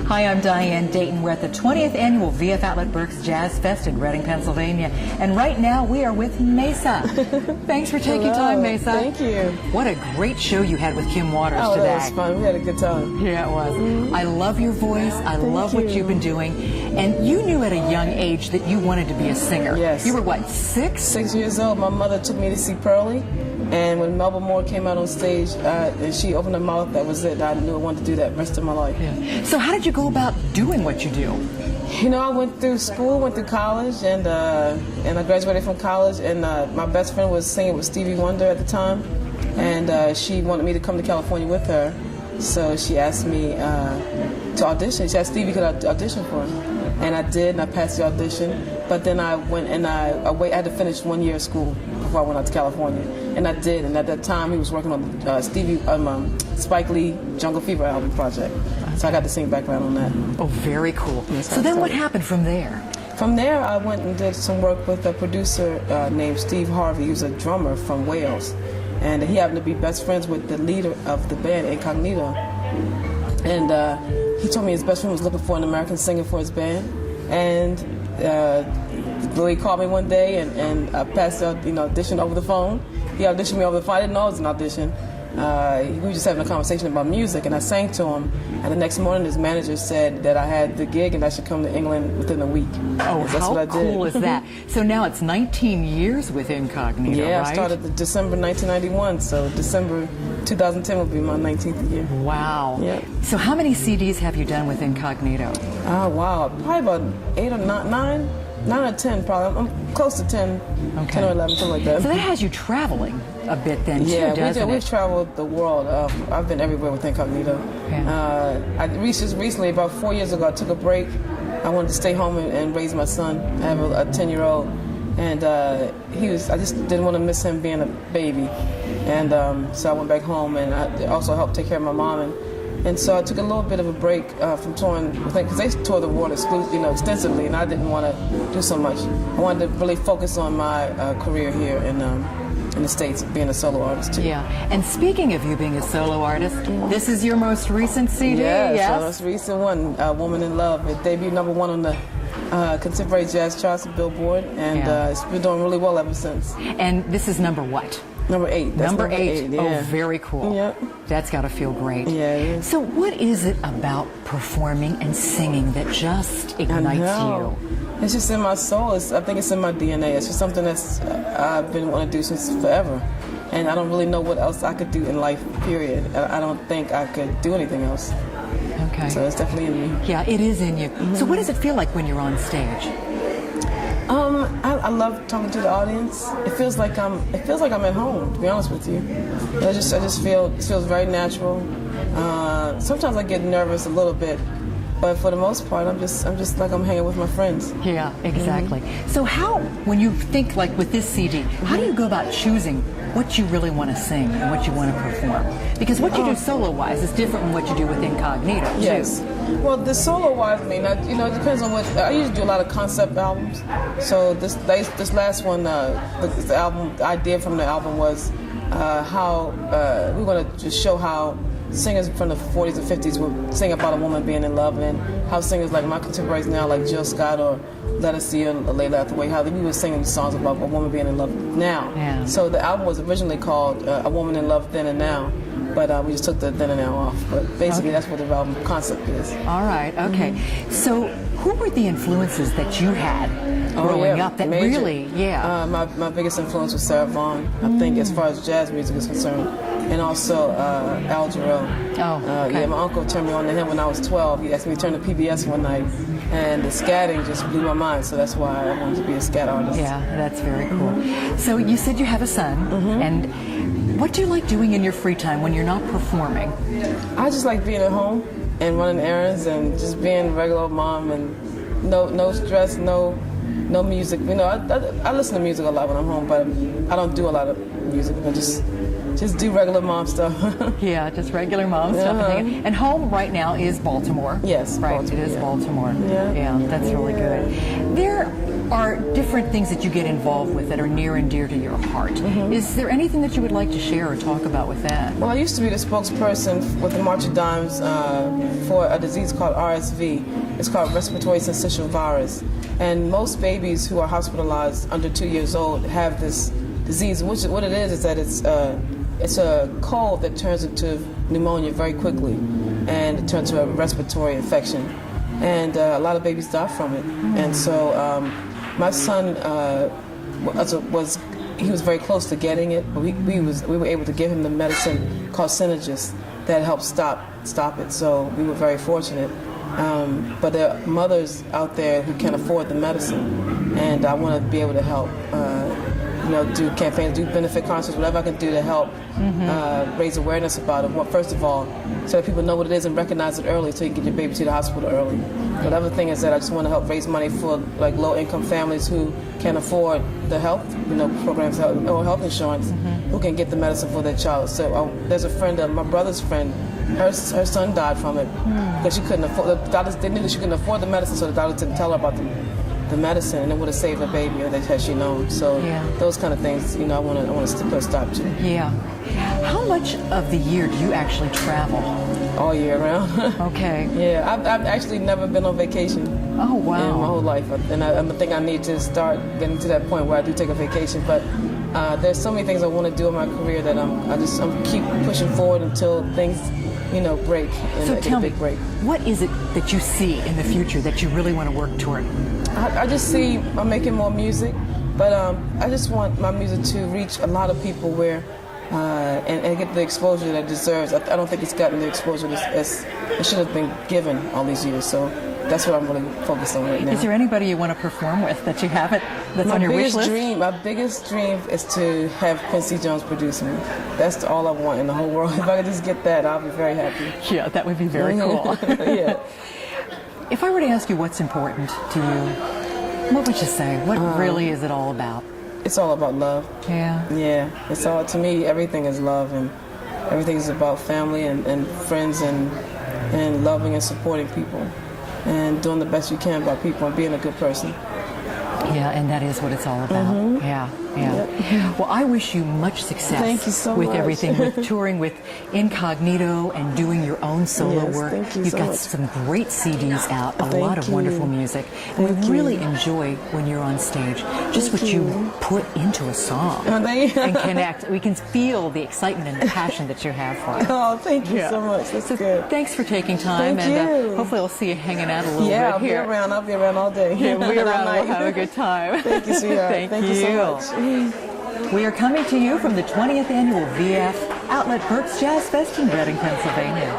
Hi, I'm Diane, Dayton. We're at the 20th annual VF Outlet Berks Jazz Fest in Reading, Pennsylvania. And right now we are with Maysa. Thanks for taking time, Maysa. Thank you. What a great show you had with Kim Waters today. That was fun. We had a good time. Yeah, it was. I love your voice. I love what you've been doing. And you knew at a young age that you wanted to be a singer. Yes. You were what, 6? 6 years old. My mother took me to see Pearlie. And when Melba Moore came out on stage and she opened her mouth, that was it. I knew I wanted to do that the rest of my life. Yeah. So how did you go about doing what you do? You know, I went through school, went through college, and I graduated from college. And my best friend was singing with Stevie Wonder at the time, and she wanted me to come to California with her. So she asked me to audition. She asked Stevie could I audition for her, and I did, and I passed the audition. But then I went and I had to finish 1 year of school before I went out to California, and I did. And at that time, he was working on the Spike Lee Jungle Fever album project, so I got to sing background on that. Oh, very cool. So then what happened from there? From there, I went and did some work with a producer named Steve Harvey. He was a drummer from Wales, and he happened to be best friends with the leader of the band, Incognito. And he told me his best friend was looking for an American singer for his band, and Louis called me one day, and I passed out, audition over the phone. He auditioned me over the phone. I didn't know it was an audition. We were just having a conversation about music, and I sang to him. And the next morning, his manager said that I had the gig and I should come to England within a week. Oh, that's how what I did. Cool is that? So now it's 19 years with Incognito, yeah, right? I started December 1991, so December 2010 will be my 19th year. Wow. Yeah. So how many CDs have you done with Incognito? Oh, wow. Probably about 8 or 9 or 10, probably. I'm close to 10, okay. 10 or 11, something like that. So that has you traveling a bit then, yeah, too, doesn't it? We've traveled the world. I've been everywhere with Incognito. Yeah. I just recently, about 4 years ago, I took a break. I wanted to stay home and raise my son. I have a 10-year-old. And I just didn't want to miss him being a baby. And so I went back home, and I also helped take care of my mom. And so I took a little bit of a break from touring, because they tour the world extensively, and I didn't want to do so much. I wanted to really focus on my career here in the States, being a solo artist too. Yeah, and speaking of you being a solo artist, this is your most recent CD, yes? My most recent one, Woman in Love. It debuted #1 on the Contemporary Jazz charts of Billboard, and it's been doing really well ever since. And this is number what? Number 8. That's number 8. Yeah. Oh, very cool. Yep. That's got to feel great. Yeah, it is. So what is it about performing and singing that just ignites you? It's just in my soul. I think it's in my DNA. It's just something that's I've been wanting to do since forever. And I don't really know what else I could do in life, period. I don't think I could do anything else. Okay. So it's definitely in me. Yeah, it is in you. So what does it feel like when you're on stage? I love talking to the audience. It feels like I'm at home, to be honest with you. I just feel it feels very natural. Sometimes I get nervous a little bit, but for the most part, I'm just like I'm hanging with my friends. Yeah, exactly. So how, when you think like with this CD, how do you go about choosing what you really want to sing and what you want to perform? Because what you do solo-wise is different from what you do with Incognito, too. Yes. Well, the solo-wise, it depends on what. I usually do a lot of concept albums. So this last one, the album idea from the album was how we want to just show how singers from the 40s and 50s would sing about a woman being in love, and how singers like my contemporaries now, like Jill Scott or Let See or Layla Hathaway, how we were singing songs about a woman being in love now. Yeah. So the album was originally called A Woman in Love Then and Now, but we just took the then and now off. But basically, that's what the album concept is. All right, okay. So who were the influences that you had growing up that major. really, my biggest influence was Sarah Vaughan, I think, as far as jazz music is concerned. And also Al Jarreau. Oh, okay. Yeah, my uncle turned me on to him when I was 12. He asked me to turn to PBS one night, and the scatting just blew my mind, so that's why I wanted to be a scat artist. Yeah, that's very cool. So you said you have a son, and what do you like doing in your free time when you're not performing? I just like being at home and running errands and just being a regular old mom, and no stress, no music. I listen to music a lot when I'm home, but I don't do a lot of music. I just just do regular mom stuff. Yeah, just regular mom stuff. And home right now is Baltimore. Yes, right. Baltimore, It is Baltimore. Yeah. Yeah, that's really good. There are different things that you get involved with that are near and dear to your heart. Is there anything that you would like to share or talk about with that? Well, I used to be the spokesperson with the March of Dimes for a disease called RSV. It's called respiratory syncytial virus. And most babies who are hospitalized under 2 years old have this disease. What it is that it's a cold that turns into pneumonia very quickly, and it turns into a respiratory infection. And a lot of babies die from it. And so my son he was very close to getting it, but we were able to give him the medicine called Synergist that helped stop it. So we were very fortunate. But there are mothers out there who can't afford the medicine, and I want to be able to help. Do campaigns, do benefit concerts, whatever I can do to help raise awareness about it. Well, first of all, so that people know what it is and recognize it early, so you can get your baby to the hospital early. But the other thing is that I just want to help raise money for like low-income families who can't afford the health, programs or health insurance, who can get the medicine for their child. So there's a friend of my brother's friend. Her son died from it because she couldn't afford. The doctors, they knew that she couldn't afford the medicine, so the doctors didn't tell her about the medicine, and it would have saved her baby, or had she known. So those kind of things, I want to put a stop to. Yeah. How much of the year do you actually travel? All year round. Okay. Yeah, I've actually never been on vacation. Oh, wow. In my whole life, and I think I need to start getting to that point where I do take a vacation. But there's so many things I want to do in my career that I'm keep pushing forward until things, break, and so tell a big me, break. What is it that you see in the future that you really want to work toward? I just see I'm making more music, but I just want my music to reach a lot of people where and get the exposure that it deserves. I don't think it's gotten the exposure as it should have been given all these years. So that's what I'm really focused on right now. Is there anybody you want to perform with that you haven't, that's on your wish list? My biggest dream is to have Quincy Jones produce me. That's all I want in the whole world. If I could just get that, I'll be very happy. Yeah, that would be very cool. Yeah. If I were to ask you what's important to you, what would you say? What really is it all about? It's all about love. Yeah. Yeah. It's all, to me, everything is love, and everything is about family and friends and loving and supporting people and doing the best you can by people and being a good person. Yeah, and that is what it's all about. Yeah. Yep. Well, I wish you much success. Thank you so with much. Everything, with touring with Incognito and doing your own solo work. Thank you You've so got much. some great CDs out, a lot of you. wonderful music. And we really enjoy when you're on stage, just what you put into a song and connect. We can feel the excitement and the passion that you have for it. Oh, thank you so much. That's good. Thanks for taking time, Thank and you. Hopefully I'll see you hanging out a little bit I'll here. I'll be around all day. Yeah, we'll be around. We'll have a good time. Thank you, sweetheart. Thank you so much. We are coming to you from the 20th Annual VF Outlet Berks Jazz Fest in Reading, Pennsylvania.